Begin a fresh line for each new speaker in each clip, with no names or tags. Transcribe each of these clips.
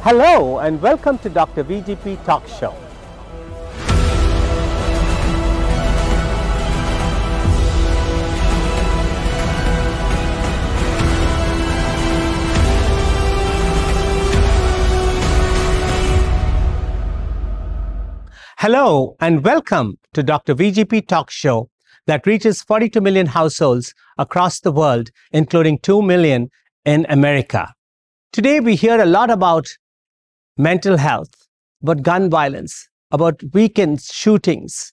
Hello and welcome to Dr. VGP Talk Show. Hello and welcome to Dr. VGP Talk Show that reaches 42 million households across the world, including 2 million in America. Today we hear a lot about mental health, about gun violence, about weekend shootings,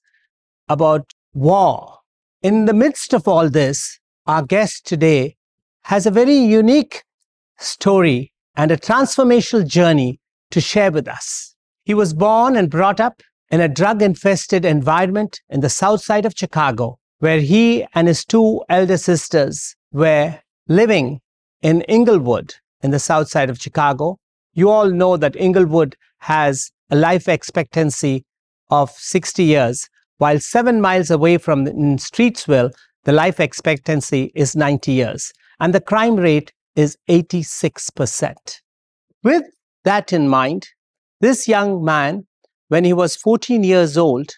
about war. In the midst of all this, our guest today has a very unique story and a transformational journey to share with us. He was born and brought up in a drug-infested environment in the south side of Chicago, where he and his two elder sisters were living in Inglewood in the south side of Chicago. You all know that Inglewood has a life expectancy of 60 years, while 7 miles away from in Streetsville, the life expectancy is 90 years, and the crime rate is 86%. With that in mind, this young man, when he was 14 years old,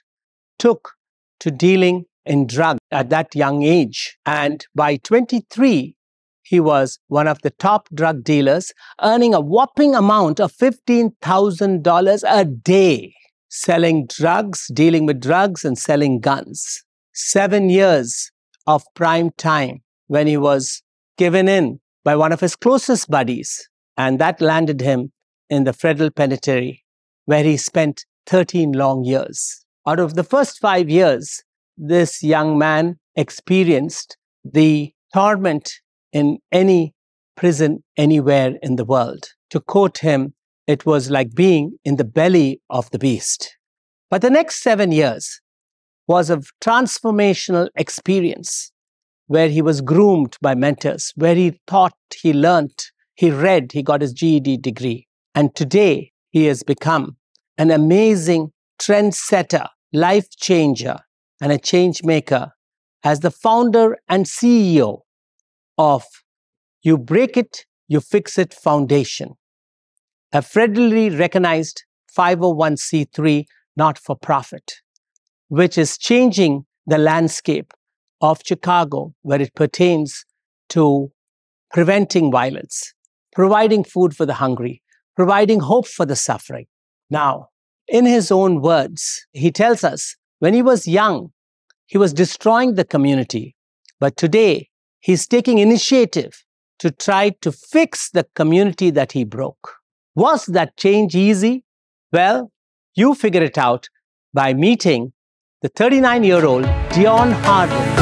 took to dealing in drugs at that young age. And by 23, he was one of the top drug dealers, earning a whopping amount of $15,000 a day, selling drugs, dealing with drugs and selling guns. 7 years of prime time when he was given in by one of his closest buddies. And that landed him in the federal penitentiary, where he spent 13 long years. Out of the first 5 years, this young man experienced the torment in any prison anywhere in the world. To quote him, it was like being in the belly of the beast. But the next 7 years was a transformational experience where he was groomed by mentors, where he thought, he learned, he read, he got his GED degree. And today he has become an amazing trendsetter, life changer, and a change maker as the founder and CEO of You Break It, You Fix It Foundation, a federally recognized 501c3 not-for-profit, which is changing the landscape of Chicago where it pertains to preventing violence, providing food for the hungry, providing hope for the suffering. Now, in his own words, he tells us when he was young, he was destroying the community. But today, he's taking initiative to try to fix the community that he broke. Was that change easy? Well, you figure it out by meeting the 39-year-old DIONE HARDEN.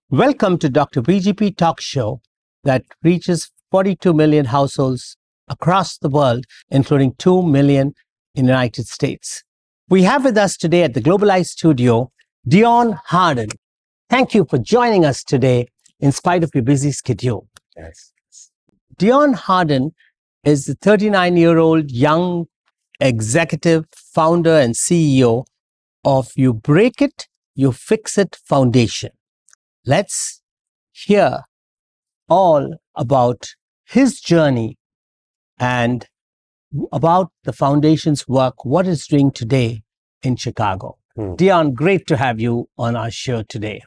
Welcome to Dr. VGP Talk Show that reaches 42 million households across the world, including 2 million in the United States. We have with us today at the Globalized Studio, DIONE HARDEN. Thank you for joining us today in spite of your busy schedule.
Yes.
DIONE HARDEN is the 39-year-old young executive, founder and CEO of You Break It, You Fix It Foundation. Let's hear all about his journey and about the foundation's work, what it's doing today in Chicago. DIONE, great to have you on our show today.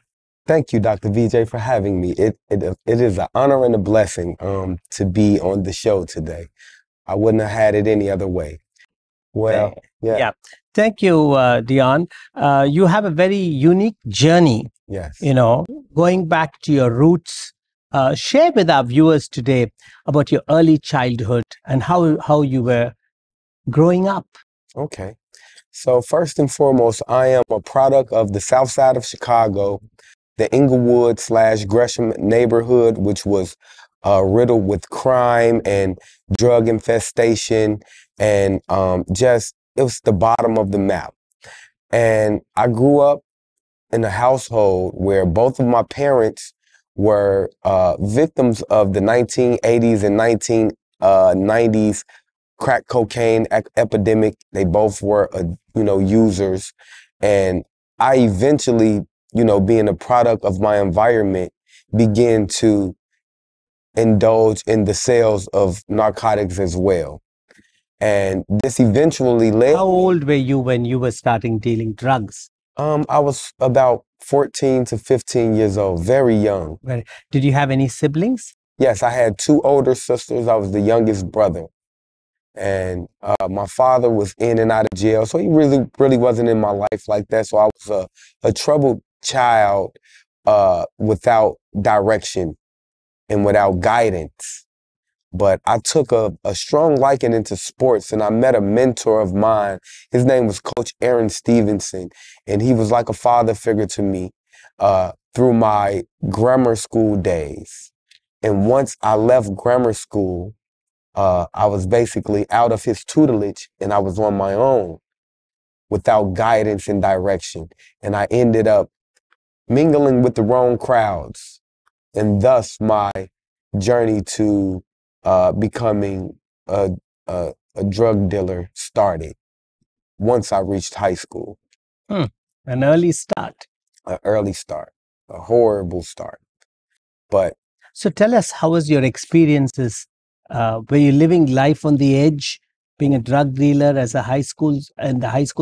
Thank you, Dr. VJ, for having me. It is an honor and a blessing to be on the show today. I wouldn't have had it any other way. Well, yeah.
Thank you, DIONE. You have a very unique journey.
Yes.
You know, going back to your roots. Share with our viewers today about your early childhood and how you were growing up.
Okay. So first and foremost, I am a product of the south side of Chicago, the Inglewood / Gresham neighborhood, which was riddled with crime and drug infestation, and it was the bottom of the map. And I grew up in a household where both of my parents were victims of the 1980s and 1990s crack cocaine epidemic. They both were, users. And I eventually, being a product of my environment, began to indulge in the sales of narcotics as well. And this eventually led.
How old were you when you were starting dealing drugs?
I was about 14 to 15 years old, very young.
Did you have any siblings?
Yes, I had two older sisters. I was the youngest brother. And my father was in and out of jail, so he really wasn't in my life like that. So I was a troubled child without direction and without guidance. But I took a strong liking into sports, and I met a mentor of mine. His name was Coach Aaron Stevenson, and he was like a father figure to me through my grammar school days. And once I left grammar school, I was basically out of his tutelage, and I was on my own without guidance and direction. And I ended up mingling with the wrong crowds, and thus my journey to becoming a drug dealer started once I reached high school.
An early start.
An early start, a horrible start. But
so tell us, how was your experiences? Were you living life on the edge, being a drug dealer as a high school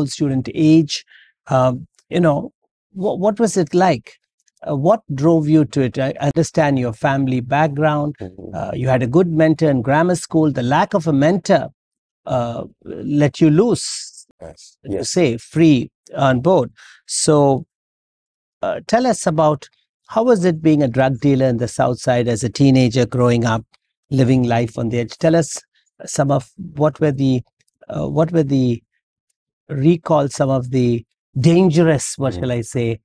student age? What was it like? What drove you to it? I understand your family background. You had a good mentor in grammar school. The lack of a mentor let you loose, say, free on board. So tell us about, how was it being a drug dealer in the South Side as a teenager growing up, living life on the edge? Tell us some of recall some of the dangerous, shall I say,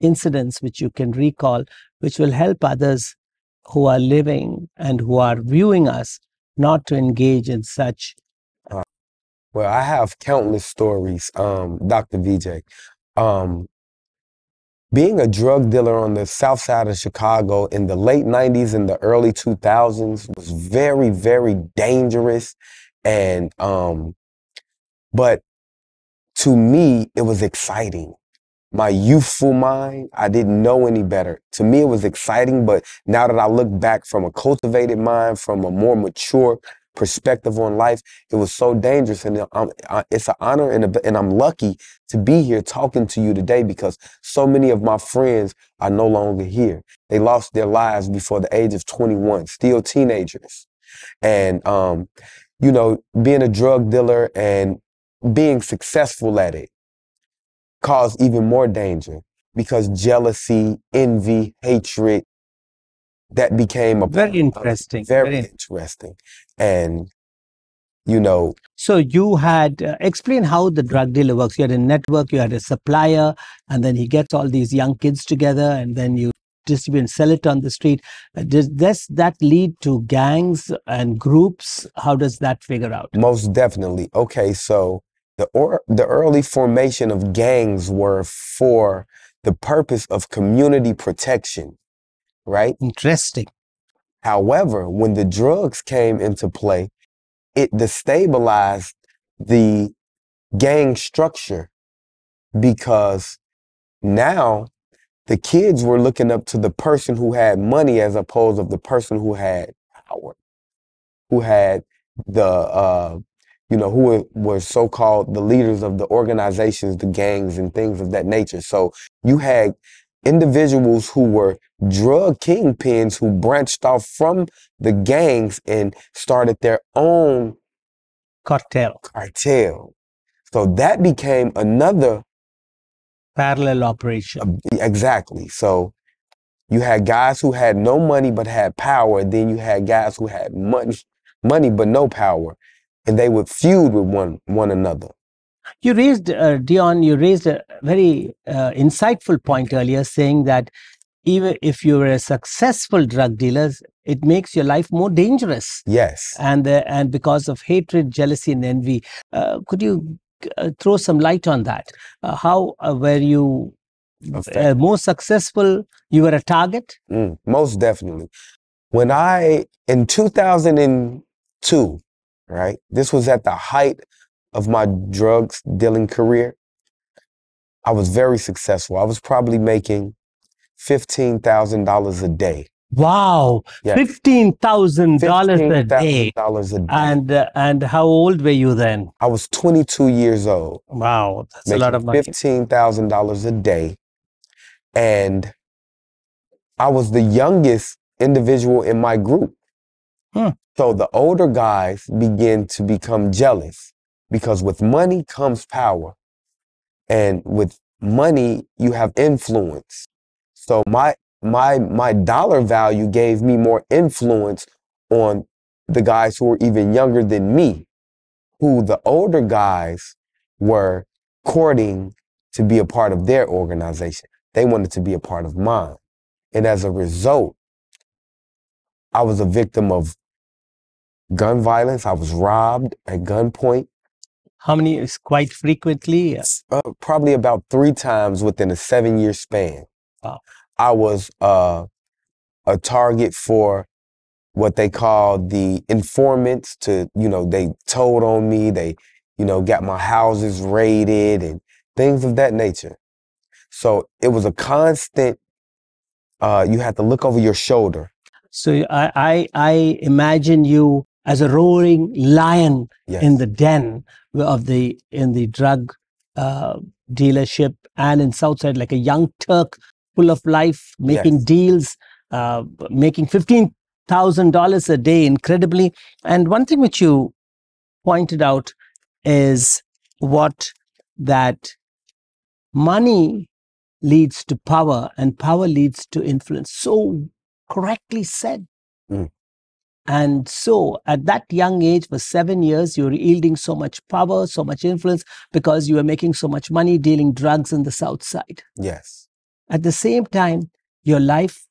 incidents which you can recall, which will help others who are living and who are viewing us not to engage in such.
Well, I have countless stories, Dr. VJ. Being a drug dealer on the South Side of Chicago in the late 90s and the early 2000s was very, very dangerous. And, but to me, it was exciting. My youthful mind, I didn't know any better. To me, it was exciting, but now that I look back from a cultivated mind, from a more mature perspective on life, it was so dangerous. And it's an honor and I'm lucky to be here talking to you today, because so many of my friends are no longer here. They lost their lives before the age of 21, still teenagers. And, being a drug dealer and being successful at it caused even more danger, because jealousy, envy, hatred, that became a
very interesting.
Very interesting. And,
So you had, explain how the drug dealer works. You had a network, you had a supplier, and then he gets all these young kids together, and then you distribute and sell it on the street. Does that lead to gangs and groups? How does that figure out?
Most definitely. Okay, so the early formation of gangs were for the purpose of community protection, right?
Interesting.
However, when the drugs came into play, it destabilized the gang structure, because now the kids were looking up to the person who had money as opposed to the person who had power, who had who were so-called the leaders of the organizations, the gangs and things of that nature. So you had individuals who were drug kingpins who branched off from the gangs and started their own
cartel.
So that became another
parallel operation.
Exactly. So you had guys who had no money but had power. Then you had guys who had money but no power, and they would feud with one another.
You raised, Dion, a very insightful point earlier, saying that even if you're a successful drug dealer, it makes your life more dangerous.
Yes.
And because of hatred, jealousy, and envy. Could you throw some light on that? How were you more successful? You were a target?
Most definitely. When in 2002, right, this was at the height of my drugs dealing career, I was very successful. I was probably making $15,000 a day.
Wow,
Yes.
$15,000 a day.
$15,000 a day.
And how old were you then?
I was 22 years old.
Wow, that's a lot of money.
$15,000 a day. And I was the youngest individual in my group. So the older guys begin to become jealous because with money comes power. And with money, you have influence. So my dollar value gave me more influence on the guys who were even younger than me, who the older guys were courting to be a part of their organization. They wanted to be a part of mine. And as a result, I was a victim of gun violence. I was robbed at gunpoint.
How many is quite frequently?
Probably about 3 times within a 7-year span.
Wow.
I was a target for what they call the informants they told on me. They, got my houses raided and things of that nature. So it was a constant, you had to look over your shoulder.
So I imagine you as a roaring lion in the den in the drug dealership and in Southside, like a young Turk full of life, making deals, making $15,000 a day, incredibly. And one thing which you pointed out is that money leads to power and power leads to influence. So correctly said. And so at that young age, for 7 years, you were yielding so much power, so much influence because you were making so much money dealing drugs in the South Side.
Yes.
At the same time, your life,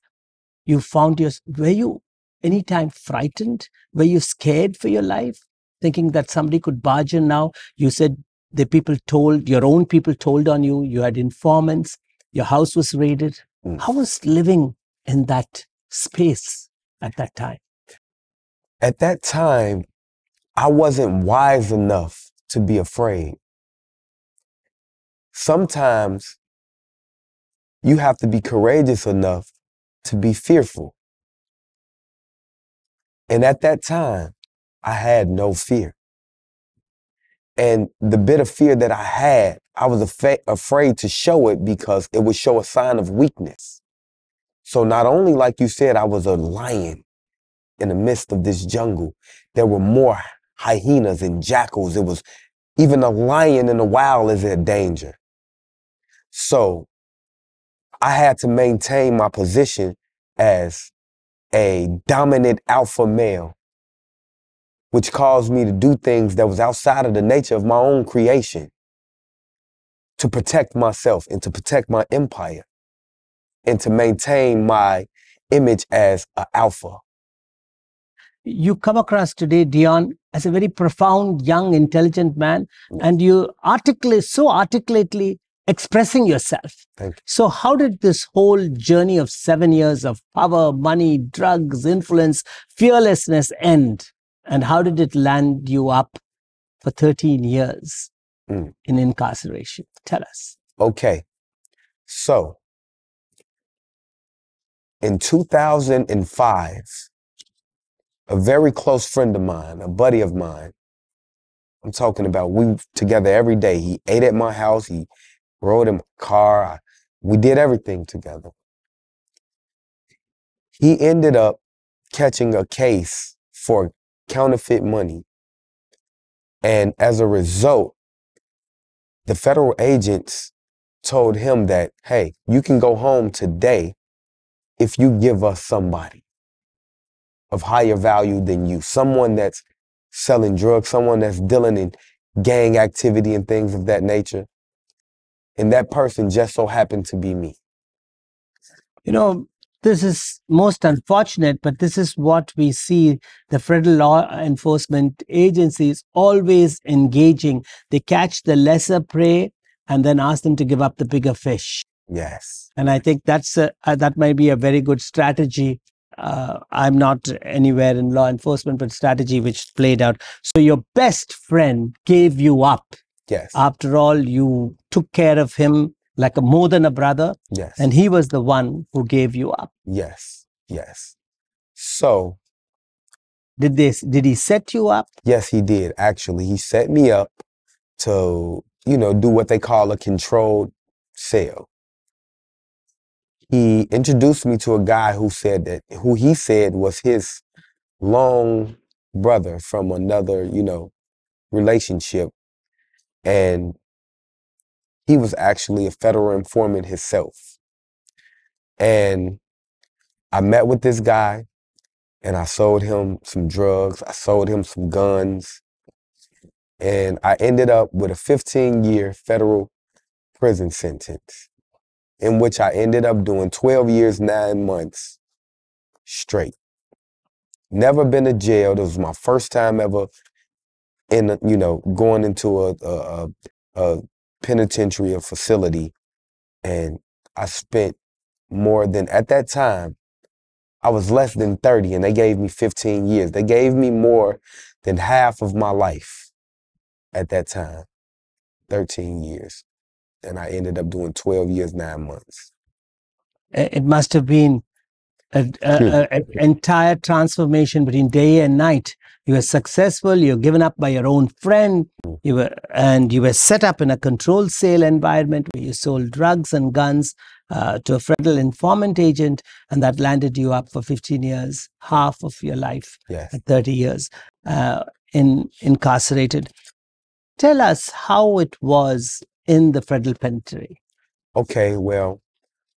were you anytime frightened? Were you scared for your life? Thinking that somebody could barge in now? You said your own people told on you, you had informants, your house was raided. How was living in that space at that time?
At that time, I wasn't wise enough to be afraid. Sometimes you have to be courageous enough to be fearful. And at that time, I had no fear. And the bit of fear that I had, I was afraid to show it because it would show a sign of weakness. So not only, like you said, I was a lion in the midst of this jungle, there were more hyenas and jackals. It was even a lion in the wild is a danger. So I had to maintain my position as a dominant alpha male, which caused me to do things that was outside of the nature of my own creation to protect myself and to protect my empire and to maintain my image as an alpha.
You come across today, Dione, as a very profound, young, intelligent man, and you so articulately expressing yourself.
Thank you.
So how did this whole journey of 7 years of power, money, drugs, influence, fearlessness end? And how did it land you up for 13 years in incarceration? Tell us.
Okay. So in 2005, a very close friend of mine, a buddy of mine, I'm talking about, we together every day. He ate at my house. He rode in my car. We did everything together. He ended up catching a case for counterfeit money. And as a result, the federal agents told him that, hey, you can go home today if you give us somebody of higher value than you, someone that's selling drugs, someone that's dealing in gang activity and things of that nature. And that person just so happened to be me.
You know, this is most unfortunate, but this is what we see the federal law enforcement agencies always engaging. They catch the lesser prey and then ask them to give up the bigger fish.
Yes.
And I think that might be a very good strategy. I'm not anywhere in law enforcement, but strategy which played out. So your best friend gave you up.
Yes.
After all, you took care of him like more than a brother.
Yes.
And he was the one who gave you up.
Yes. Yes. So
did he set you up?
Yes, he did. Actually, he set me up to, do what they call a controlled sale. He introduced me to a guy who he said was his long brother from another, relationship. And he was actually a federal informant himself. And I met with this guy and I sold him some drugs. I sold him some guns. And I ended up with a 15-year federal prison sentence in which I ended up doing 12 years, 9 months straight. Never been to jail. This was my first time ever going into a penitentiary or facility. And I spent more than, at that time, I was less than 30 and they gave me 15 years. They gave me more than half of my life at that time, 13 years. And I ended up doing 12 years, 9 months.
It must have been an entire transformation between day and night. You were successful, you were given up by your own friend, you were set up in a controlled sale environment where you sold drugs and guns to a federal informant agent, and that landed you up for 15 years, half of your life,
yes.
at 30 years, incarcerated. Tell us how it was in the federal penitentiary.
Okay, well,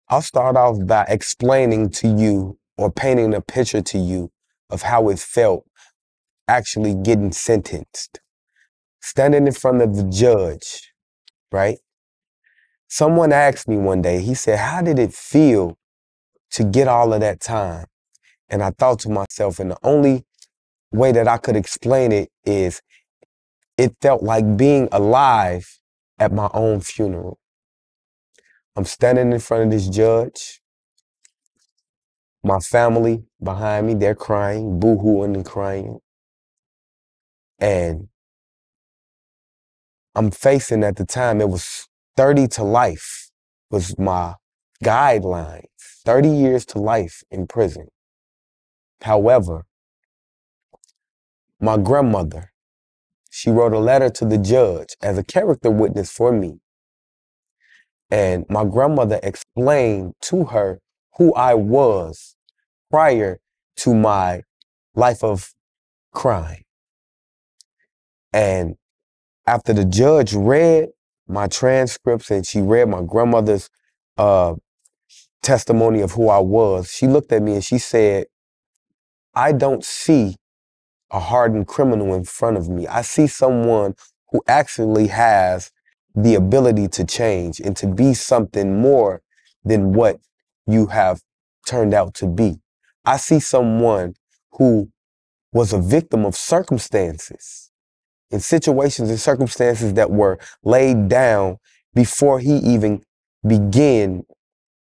I'll start off by explaining to you or painting a picture to you of how it felt actually getting sentenced. Standing in front of the judge, right? Someone asked me one day, he said, how did it feel to get all of that time? And I thought to myself, and the only way that I could explain it is it felt like being alive at my own funeral. I'm standing in front of this judge. My family behind me, they're crying, boo-hooing and crying. And I'm facing, at the time, it was 30 to life was my guideline, 30 years to life in prison. However, my grandmother, she wrote a letter to the judge as a character witness for me. And my grandmother explained to her who I was prior to my life of crime. And after the judge read my transcripts and she read my grandmother's testimony of who I was, she looked at me and she said, I don't see a hardened criminal in front of me. I see someone who actually has the ability to change and to be something more than what you have turned out to be. I see someone who was a victim of circumstances, in situations and circumstances that were laid down before he even began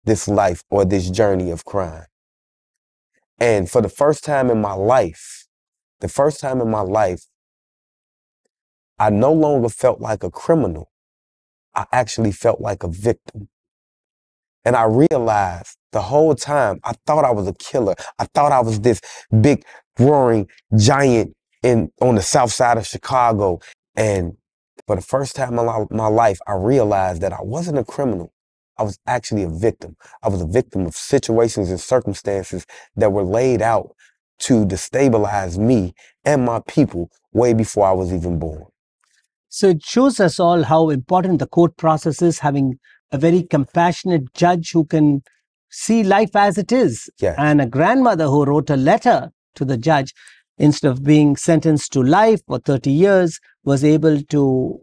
this life or this journey of crime. And for the first time in my life, I no longer felt like a criminal. I actually felt like a victim. And I realized the whole time, I thought I was a killer. I thought I was this big, roaring giant on the south side of Chicago. And for the first time in my life, I realized that I wasn't a criminal. I was actually a victim. I was a victim of situations and circumstances that were laid out to destabilize me and my people way before I was even born.
So it shows us all how important the court process is, having a very compassionate judge who can see life as it is.
Yes.
And a grandmother who wrote a letter to the judge, instead of being sentenced to life for 30 years, was able to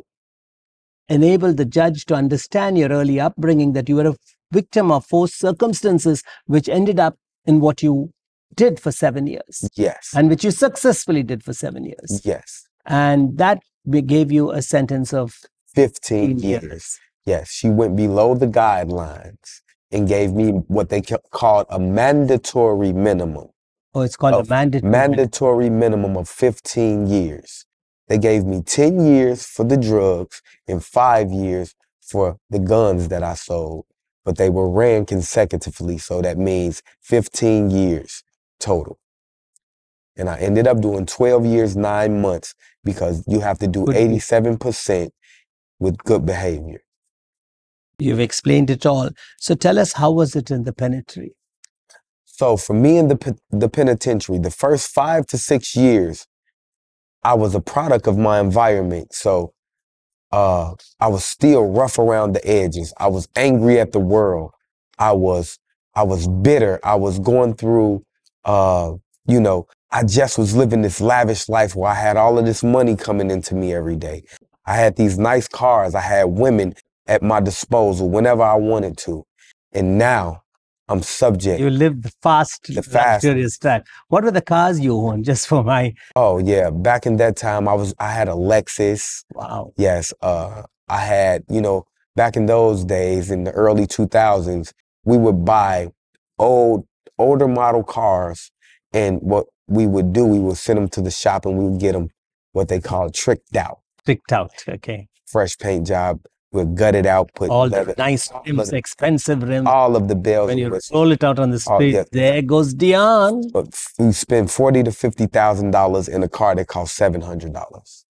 enable the judge to understand your early upbringing, that you were a victim of forced circumstances, which ended up in what you did for 7 years.
Yes.
And which you successfully did for 7 years.
Yes.
And that gave you a sentence of
15 years. Yes. She went below the guidelines and gave me what they called a mandatory minimum.
Oh, it's called a
mandatory minimum of 15 years. They gave me 10 years for the drugs and 5 years for the guns that I sold, but they were ran consecutively, so that means 15 years total. And I ended up doing 12 years, 9 months, because you have to do 87% with good behavior.
You've explained it all. So tell us, how was it in the penitentiary?
So for me in the penitentiary, the first 5 to 6 years, I was a product of my environment. So I was still rough around the edges. I was angry at the world. I was bitter. I was going through, I just was living this lavish life where I had all of this money coming into me every day. I had these nice cars. I had women at my disposal whenever I wanted to. And now I'm subject.
You lived the luxurious time. What were the cars you owned, just for my...
Oh yeah, back in that time, I had a Lexus.
Wow.
Yes, I had, back in those days, in the early 2000s, we would buy older model cars, and what we would do, we would send them to the shop and we would get them what they call tricked out.
Tricked out, okay.
Fresh paint job. We'd gut it out, put
all the nice rims, expensive rims.
All of the bells.
When you roll it out on the street, there goes Dion.
But we spend $40,000 to $50,000 in a car that costs $700.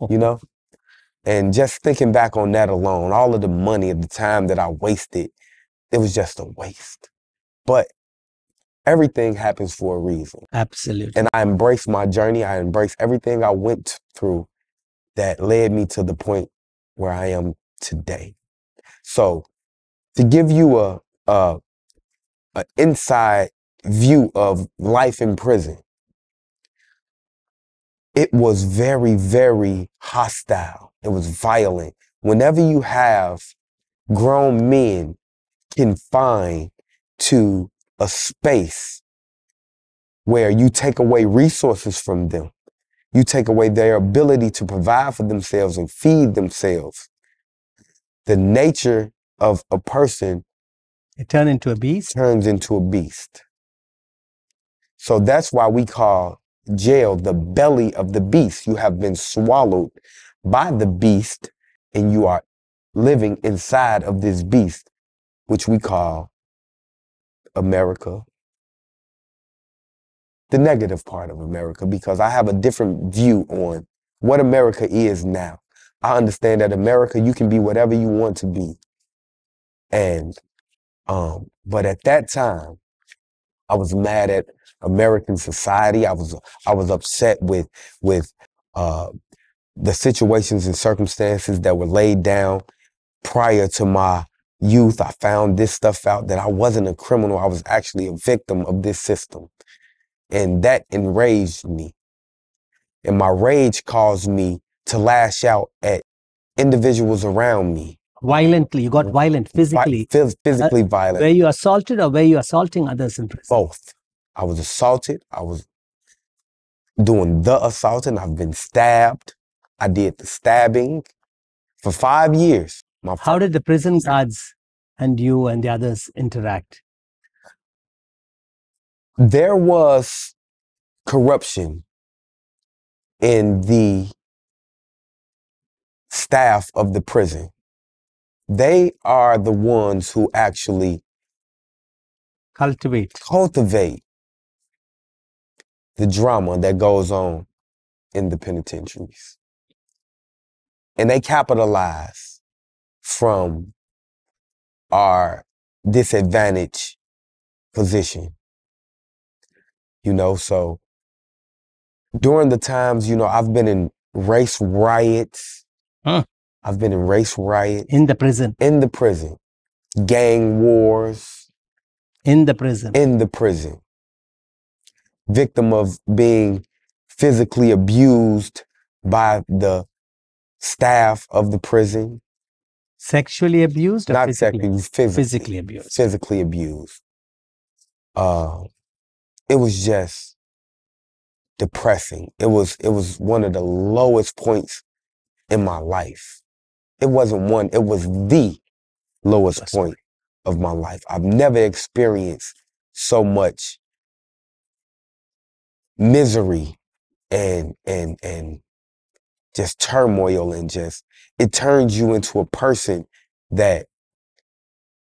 You know? And just thinking back on that alone, all of the money at the time that I wasted, it was just a waste. But everything happens for a reason.
Absolutely.
And I embraced my journey. I embraced everything I went through that led me to the point where I am today. So to give you a inside view of life in prison, it was very, very hostile. It was violent. Whenever you have grown men confined to a space where you take away resources from them, you take away their ability to provide for themselves and feed themselves, the nature of a person
turns into a beast.
So that's why we call jail the belly of the beast. You have been swallowed by the beast and you are living inside of this beast, which we call America. The negative part of America, because I have a different view on what America is now. I understand that America, you can be whatever you want to be. And, but at that time, I was mad at American society. I was upset with the situations and circumstances that were laid down prior to my youth. I found this stuff out, that I wasn't a criminal. I was actually a victim of this system. And that enraged me. And my rage caused me to lash out at individuals around me.
Violently, you got violent, physically.
Physically violent.
Were you assaulted or were you assaulting others in prison?
Both. I was assaulted. I was doing the assaulting. I've been stabbed. I did the stabbing for 5 years.
How did the prison guards and you and the others interact?
There was corruption in the staff of the prison. They are the ones who actually
cultivate
the drama that goes on in the penitentiaries. And they capitalize from our disadvantaged position. So during the times, I've been in race riots. I've been in race riots.
In the prison?
In the prison. Gang wars.
In the prison?
In the prison. Victim of being physically abused by the staff of the prison.
Sexually abused or
Not
physically?
sexually,
Physically abused.
Physically abused. It was just depressing. It was one of the lowest points in my life. It wasn't one, it was the lowest point of my life. I've never experienced so much misery and just turmoil, and just it turns you into a person that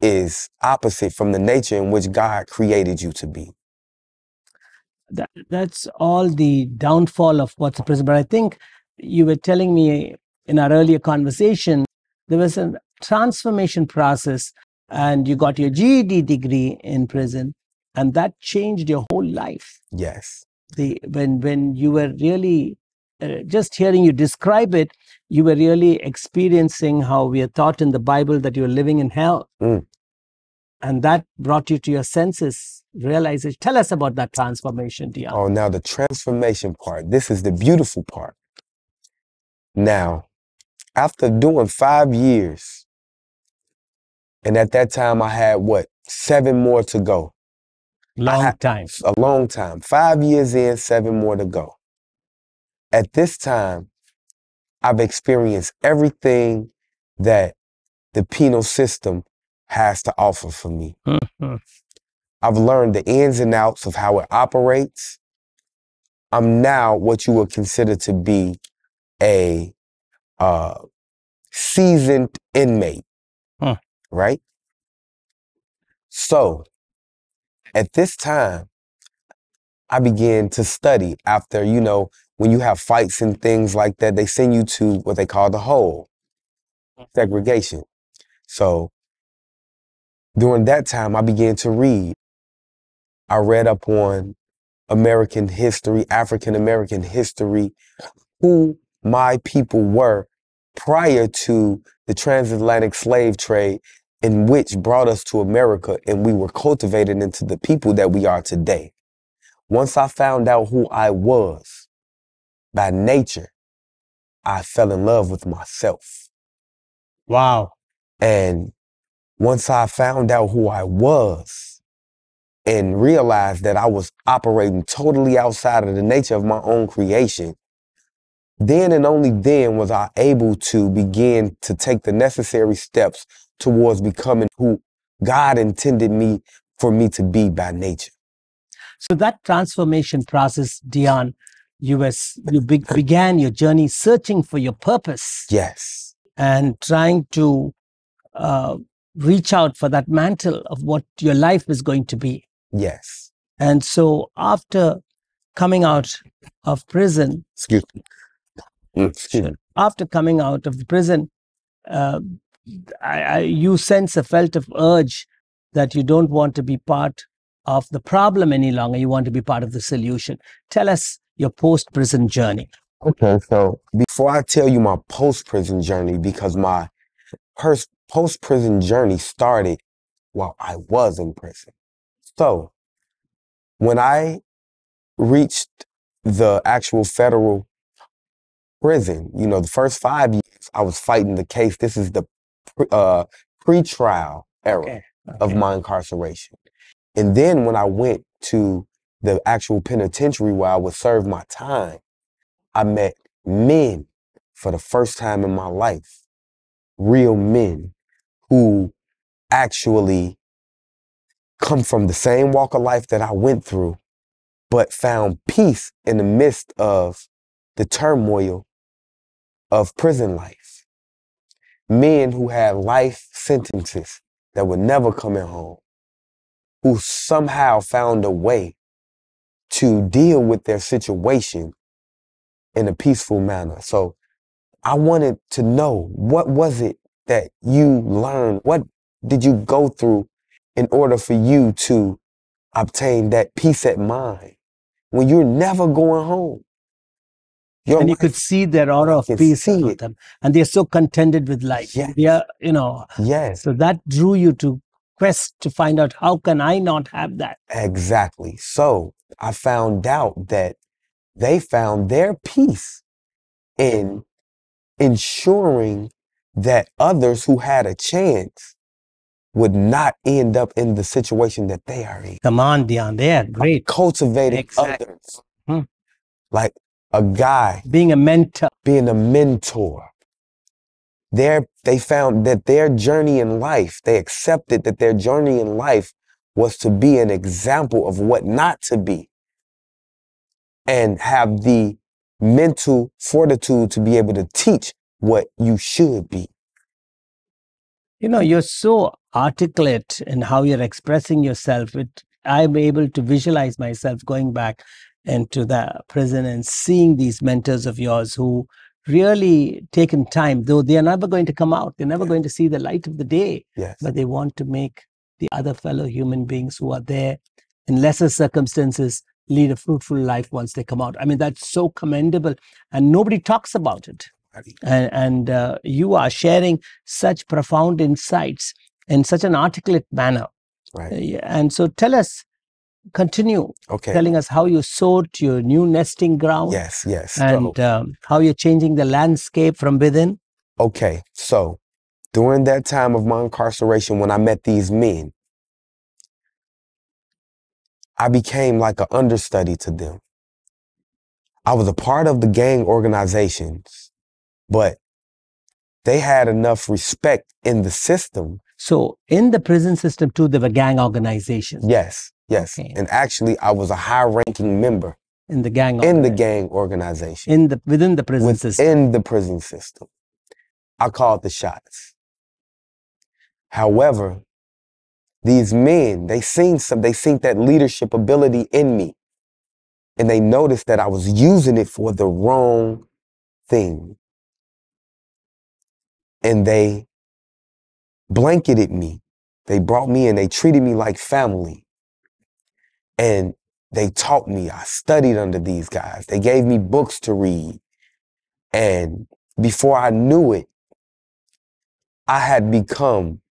is opposite from the nature in which God created you to be.
That's all the downfall of what's a prison. But I think you were telling me in our earlier conversation, there was a transformation process and you got your GED degree in prison, and that changed your whole life.
Yes.
When you were really, just hearing you describe it, you were really experiencing how we are taught in the Bible that you're living in hell. And that brought you to your senses, realization. Tell us about that transformation, DIONE.
Oh, now the transformation part. This is the beautiful part. Now, after doing 5 years, and at that time I had, 7 more to go.
Long time.
A long time. 5 years in, 7 more to go. At this time, I've experienced everything that the penal system has to offer for me. I've learned the ins and outs of how it operates. I'm now what you would consider to be a seasoned inmate, right? So at this time, I began to study after, when you have fights and things like that, they send you to what they call the hole, segregation. So during that time, I began to read. I read up on American history, African American history, who my people were prior to the transatlantic slave trade, in which brought us to America, and we were cultivated into the people that we are today. Once I found out who I was by nature, I fell in love with myself.
Wow.
And once I found out who I was and realized that I was operating totally outside of the nature of my own creation, then and only then was I able to begin to take the necessary steps towards becoming who God intended for me to be by nature.
So that transformation process, DIONE, you began your journey searching for your purpose.
Yes.
And trying to reach out for that mantle of what your life is going to be.
Yes.
And so after coming out of prison, after coming out of prison, you felt of urge that you don't want to be part of the problem any longer. You want to be part of the solution. Tell us your post-prison journey.
Okay, so before I tell you my post-prison journey, because my post-prison journey started while I was in prison. So when I reached the actual federal prison, the first 5 years I was fighting the case. This is the pre-trial era of my incarceration. And then when I went to the actual penitentiary where I would serve my time, I met men for the first time in my life, real men who actually come from the same walk of life that I went through, but found peace in the midst of the turmoil of prison life. Men who had life sentences that were never coming home, who somehow found a way to deal with their situation in a peaceful manner. So I wanted to know, what was it that you learned? What did you go through in order for you to obtain that peace at mind when you're never going home?
And you could see their aura of peace about them. And they're so contented with life.
Yes.
They are,
Yes.
So that drew you to quest to find out, how can I not have that?
Exactly. So I found out that they found their peace in ensuring that others who had a chance would not end up in the situation that they are in.
Come on, Dion, they are great.
Cultivating
Exactly.
others.
Hmm.
Like a guy
Being a mentor.
being a mentor. They found that their journey in life, they accepted that their journey in life was to be an example of what not to be, and have the mental fortitude to be able to teach what you should be.
You know, you're so articulate in how you're expressing yourself. I'm able to visualize myself going back into the prison and seeing these mentors of yours who really taken time, though they are never going to come out. They're never going to see the light of the day.
Yes.
But they want to make the other fellow human beings who are there in lesser circumstances lead a fruitful life once they come out. I mean, that's so commendable, and nobody talks about it. And you are sharing such profound insights in such an articulate manner.
Right.
And so tell us, continue telling us how you sought your new nesting ground.
Yes, yes.
And how you're changing the landscape from within.
Okay, so during that time of my incarceration, when I met these men, I became like an understudy to them. I was a part of the gang organizations, but they had enough respect in the system.
So in the prison system too, there were gang organizations.
Yes, yes. Okay. And actually, I was a high-ranking member
in the gang
organization.
Within the prison system.
Within the prison system. I called the shots. However, these men, they seen that leadership ability in me. And they noticed that I was using it for the wrong thing. And they blanketed me. They brought me in, they treated me like family. And they taught me. I studied under these guys. They gave me books to read. And before I knew it, I had become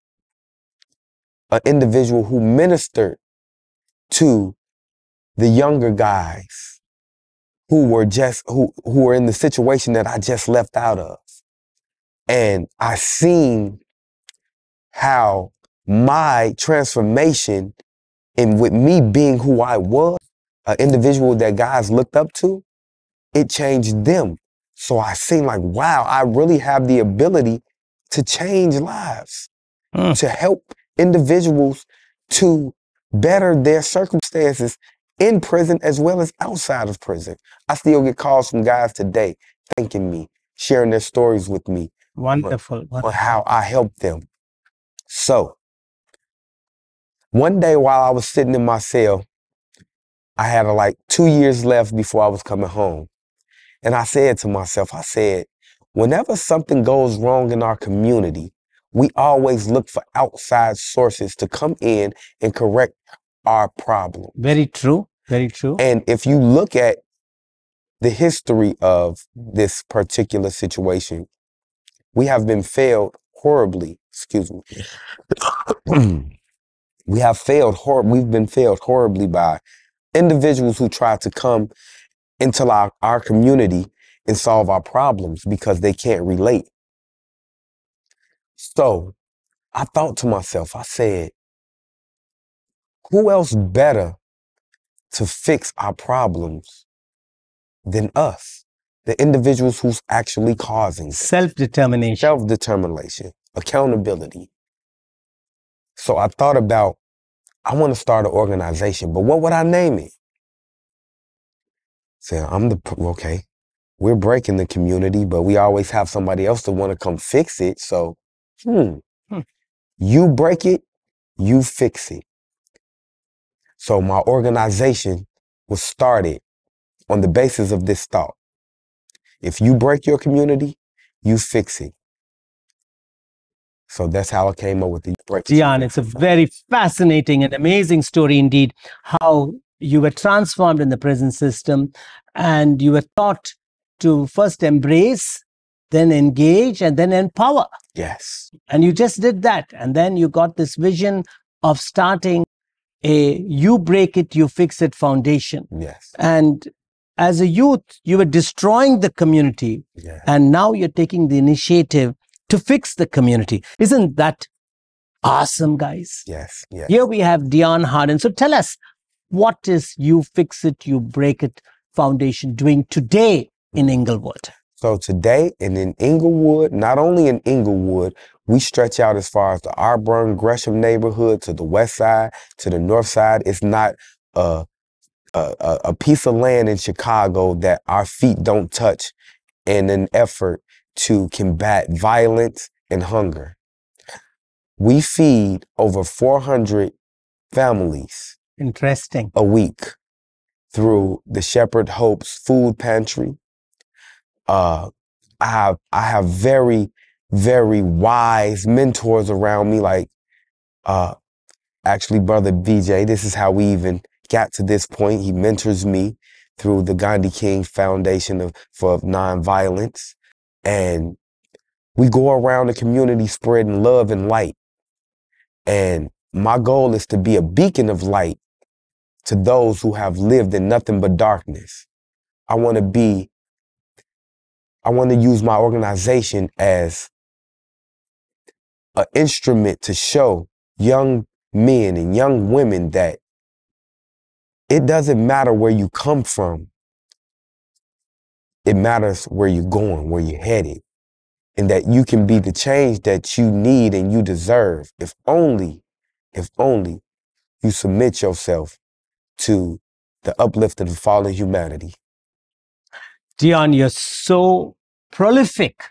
an individual who ministered to the younger guys who were in the situation that I just left out of. And I seen how my transformation, and with me being who I was, an individual that guys looked up to, it changed them. So I seen like, wow, I really have the ability to change lives, to help individuals to better their circumstances in prison as well as outside of prison. I still get calls from guys today thanking me, sharing their stories with me.
Wonderful.
On how I helped them. So one day while I was sitting in my cell, I had like 2 years left before I was coming home. And I said to myself, whenever something goes wrong in our community, we always look for outside sources to come in and correct our problem.
Very true. Very true.
And if you look at the history of this particular situation, we have been failed horribly. Excuse me. We've been failed horribly by individuals who try to come into our community and solve our problems because they can't relate. So I thought to myself, I said, who else better to fix our problems than us? The individuals who's actually causing
self-determination.
Self-determination, accountability. So I thought about, I want to start an organization, but what would I name it? So okay, we're breaking the community, but we always have somebody else to want to come fix it. So, you break it, you fix it. So my organization was started on the basis of this thought. If you break your community, you fix it. So that's how I came up with the break.
Dion, it's a very fascinating and amazing story indeed, how you were transformed in the prison system and you were taught to first embrace, then engage, and then empower.
Yes.
And you just did that. And then you got this vision of starting a you break it, you fix it foundation.
Yes.
And as a youth, you were destroying the community.
Yes.
And now you're taking the initiative to fix the community. Isn't that awesome, guys?
Yes, yes.
Here we have DIONE HARDEN. So tell us, what is You Fix It, You Break It Foundation doing today in Inglewood?
So today, and in Inglewood, not only in Inglewood, we stretch out as far as the Auburn, Gresham neighborhood, to the west side, to the north side. It's not a piece of land in Chicago that our feet don't touch in an effort to combat violence and hunger. We feed over 400 families
Interesting.
a week through the Shepherd Hope's food pantry. I have very, very wise mentors around me, like actually Brother BJ. This is how we even got to this point. He mentors me through the Gandhi King Foundation for Nonviolence. And we go around the community spreading love and light. And my goal is to be a beacon of light to those who have lived in nothing but darkness. I want to use my organization as an instrument to show young men and young women that it doesn't matter where you come from. It matters where you're going, where you're headed, and that you can be the change that you need and you deserve if only you submit yourself to the uplifting of fallen humanity.
DIONE, you're so prolific,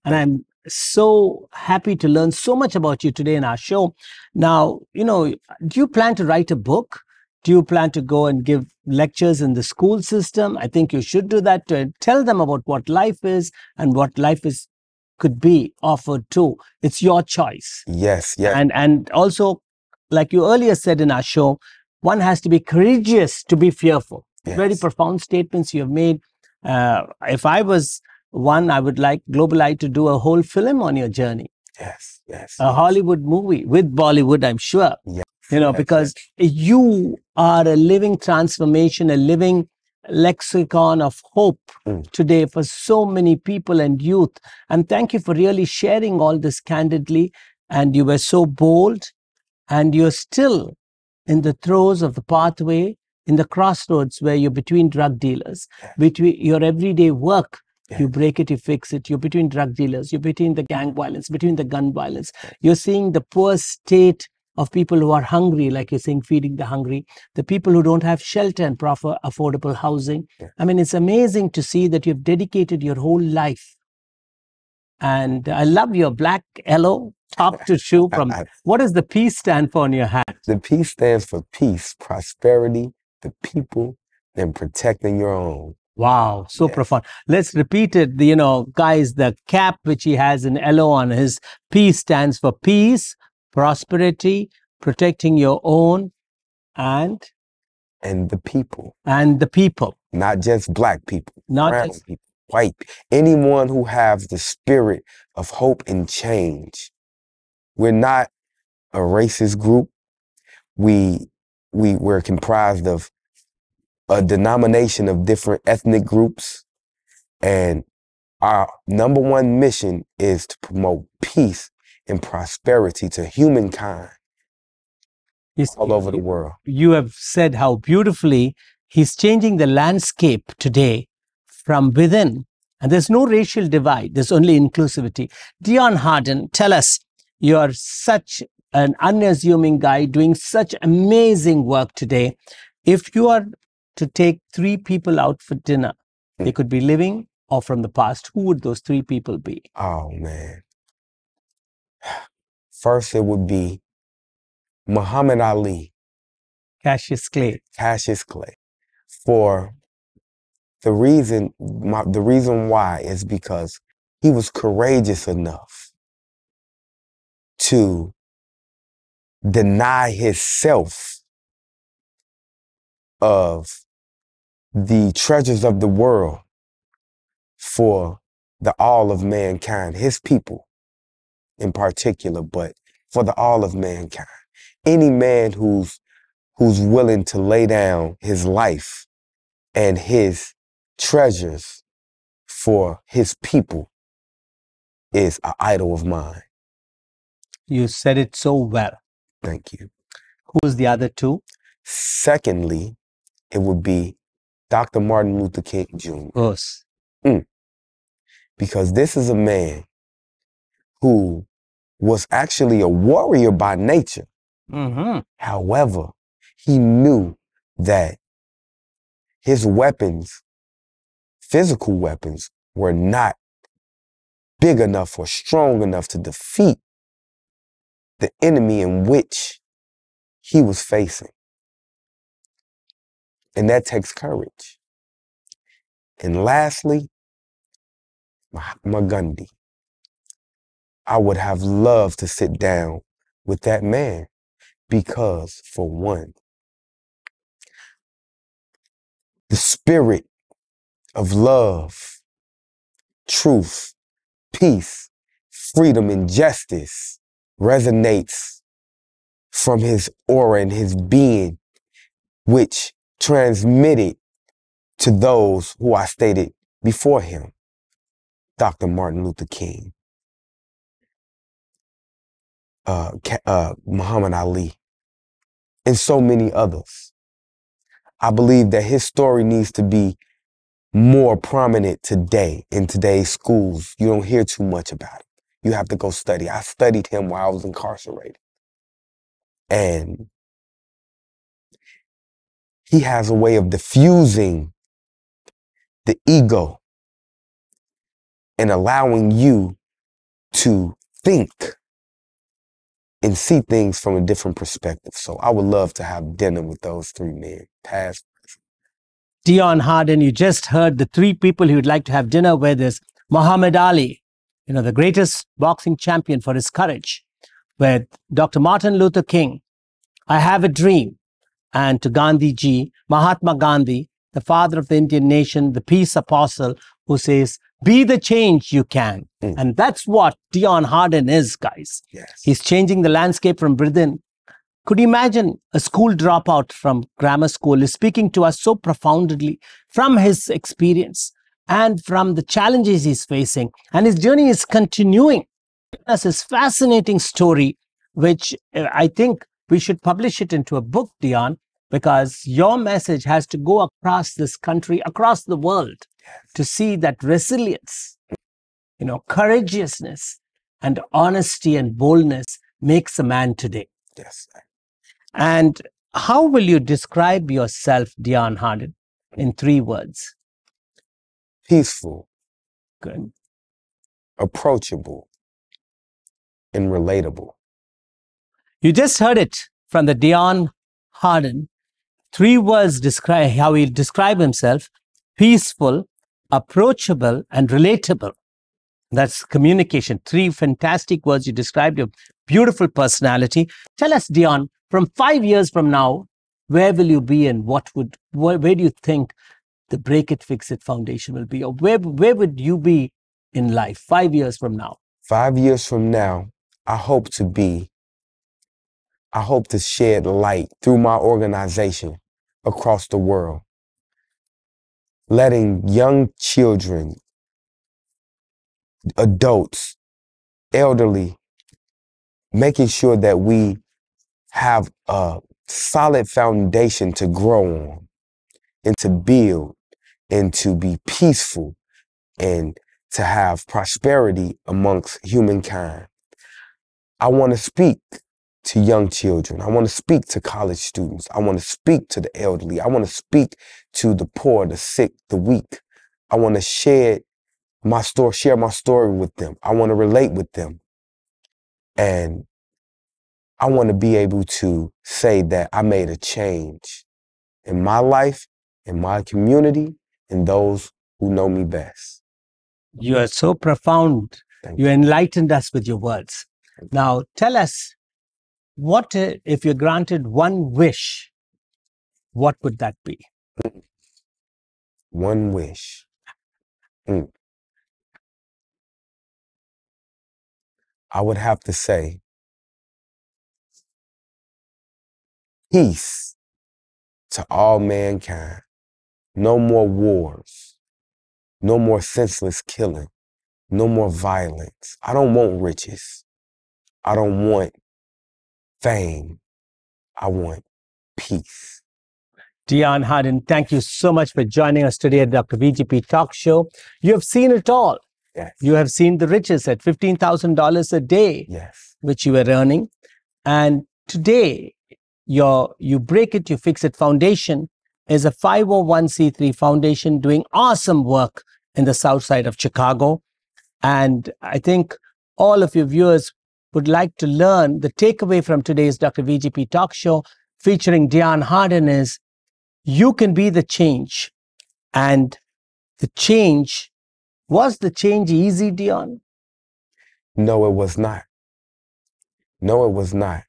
and I'm so happy to learn so much about you today in our show. Now, do you plan to write a book? Do you plan to go and give lectures in the school system? I think you should do that to tell them about what life is and what life could be offered too. It's your choice.
Yes, yes.
And also, like you earlier said in our show, one has to be courageous to be fearful.
Yes.
Very profound statements you have made. If I was one, I would like Global Eye to do a whole film on your journey.
Yes, yes.
A Hollywood movie with Bollywood, I'm sure.
Yes.
Because you are a living transformation, a living lexicon of hope today for so many people and youth. And thank you for really sharing all this candidly. And you were so bold, and you're still in the throes of the pathway, in the crossroads where you're between drug dealers, between your everyday work. You break it, you fix it. You're between drug dealers, you're between the gang violence, between the gun violence. You're seeing the poor state of people who are hungry, like you're saying, feeding the hungry, the people who don't have shelter and proper affordable housing. I mean, it's amazing to see that you've dedicated your whole life. And I love your black yellow top to shoe from, what does the peace stand for on your hat?
The peace stands for peace, prosperity, the people, and protecting your own.
Wow, so profound. Let's repeat it. Guys, the cap which he has in yellow on his peace stands for peace, prosperity, protecting your own, and
the people.
And the people.
Not just black people,
not
brown
just
people, white, anyone who has the spirit of hope and change. We're not a racist group. We're comprised of a denomination of different ethnic groups, and our number one mission is to promote peace and prosperity to humankind all over the world.
You have said how beautifully he's changing the landscape today from within, and there's no racial divide, there's only inclusivity. DIONE HARDEN, tell us, you're such an unassuming guy doing such amazing work today. If you are to take 3 people out for dinner, they could be living or from the past, who would those 3 people be?
Oh, man. First, it would be Muhammad Ali.
Cassius Clay.
Cassius Clay. For the reason why is because he was courageous enough to deny himself of the treasures of the world for the all of mankind, his people in particular, but for the all of mankind. Any man who's willing to lay down his life and his treasures for his people is an idol of mine.
You said it so well.
Thank you.
Who's the other two?
Secondly, it would be Dr. Martin Luther King Jr.
Yes.
Because this is a man who was actually a warrior by nature.
Mm-hmm.
However, he knew that his weapons, physical weapons, were not big enough or strong enough to defeat the enemy in which he was facing. And that takes courage. And lastly, Mahatma Gandhi. I would have loved to sit down with that man because, for one, the spirit of love, truth, peace, freedom, and justice resonates from his aura and his being, which transmitted to those who I stated before him. Dr. Martin Luther King, Muhammad Ali, and so many others. I believe that his story needs to be more prominent today in today's schools. You don't hear too much about it. You have to go study. I studied him while I was incarcerated. And he has a way of diffusing the ego and allowing you to think and see things from a different perspective. So I would love to have dinner with those three men, past.
DIONE HARDEN, you just heard the three people you'd like to have dinner with is Muhammad Ali, the greatest boxing champion for his courage, with Dr. Martin Luther King, I have a dream, and to Gandhi ji, Mahatma Gandhi, the father of the Indian nation, the peace apostle, who says, be the change you can. And that's what DIONE HARDEN is, guys.
Yes.
He's changing the landscape from within. Could you imagine a school dropout from grammar school is speaking to us so profoundly from his experience and from the challenges he's facing, and his journey is continuing. That's his fascinating story, which I think we should publish it into a book, DIONE, because your message has to go across this country, across the world, to see that resilience, courageousness and honesty and boldness makes a man today.
Yes.
And how will you describe yourself, DIONE HARDEN, in 3 words?
Peaceful.
Good.
Approachable. And relatable.
You just heard it from the DIONE HARDEN. 3 words describe how he describe himself: peaceful, approachable, and relatable. That's communication. 3 fantastic words. You described your beautiful personality. Tell us, DIONE, from 5 years from now, where will you be, and where do you think the Break It, Fix It Foundation will be? Or where would you be in life 5 years from now?
5 years from now, I hope to shed light through my organization across the world, letting young children, adults, elderly, making sure that we have a solid foundation to grow on and to build and to be peaceful and to have prosperity amongst humankind. I want to speak to young children. I want to speak to college students. I want to speak to the elderly. I want to speak to the poor, the sick, the weak. I want to share my story with them. I want to relate with them. And I want to be able to say that I made a change in my life, in my community, and those who know me best.
You are so profound. You enlightened us with your words. Now, tell us, what if you're granted one wish, what would that be?
One wish. I would have to say, peace to all mankind. No more wars. No more senseless killing. no more violence. I don't want riches. I don't want fame. I want peace.
DIONE HARDEN, thank you so much for joining us today at Dr. VGP Talk Show. You have seen it all.
Yes.
You have seen the riches at $15,000 a day,
Yes.
which you were earning. And today, you Break It, You Fix It Foundation is a 501c3 foundation doing awesome work in the south side of Chicago. And I think all of your viewers would like to learn the takeaway from today's Dr. VGP Talk Show featuring DIONE HARDEN is you can be the change. And the change, was the change easy, DIONE?
No, it was not. No, it was not.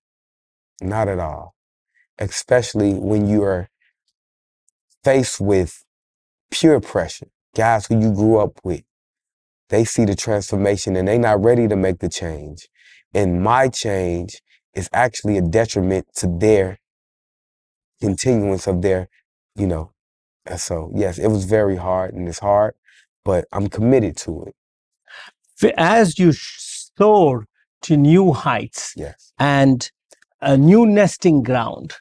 Not at all. Especially when you are faced with peer pressure, guys who you grew up with. They see the transformation and they're not ready to make the change. And my change is actually a detriment to their continuance of their, And so, yes, it was very hard and it's hard, but I'm committed to it.
As you soar to new heights,
Yes,
and a new nesting ground,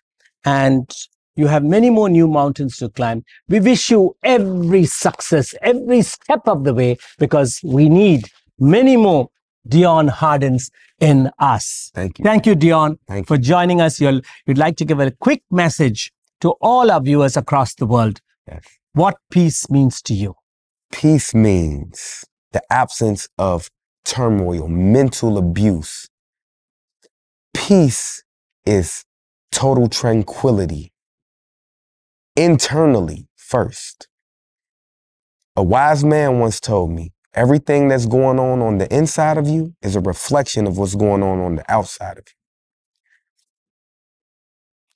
and you have many more new mountains to climb, we wish you every success, every step of the way, because we need many more DIONE HARDENs in us.
thank you.
Thank you, DIONE,
Thank
for
you.
joining us. You'd like to give a quick message to all our viewers across the world.
Yes.
What peace means to you?
Peace means the absence of turmoil, mental abuse. Peace is total tranquility internally first. A wise man once told me, everything that's going on the inside of you is a reflection of what's going on the outside of you.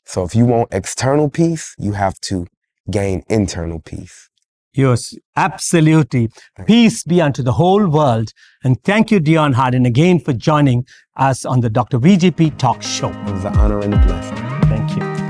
So if you want external peace, you have to gain internal peace.
Yes, absolutely. Peace be unto the whole world. And thank you, DIONE HARDEN, again for joining us on the Dr. VGP Talk Show.
It was an honor and a blessing.
Thank you.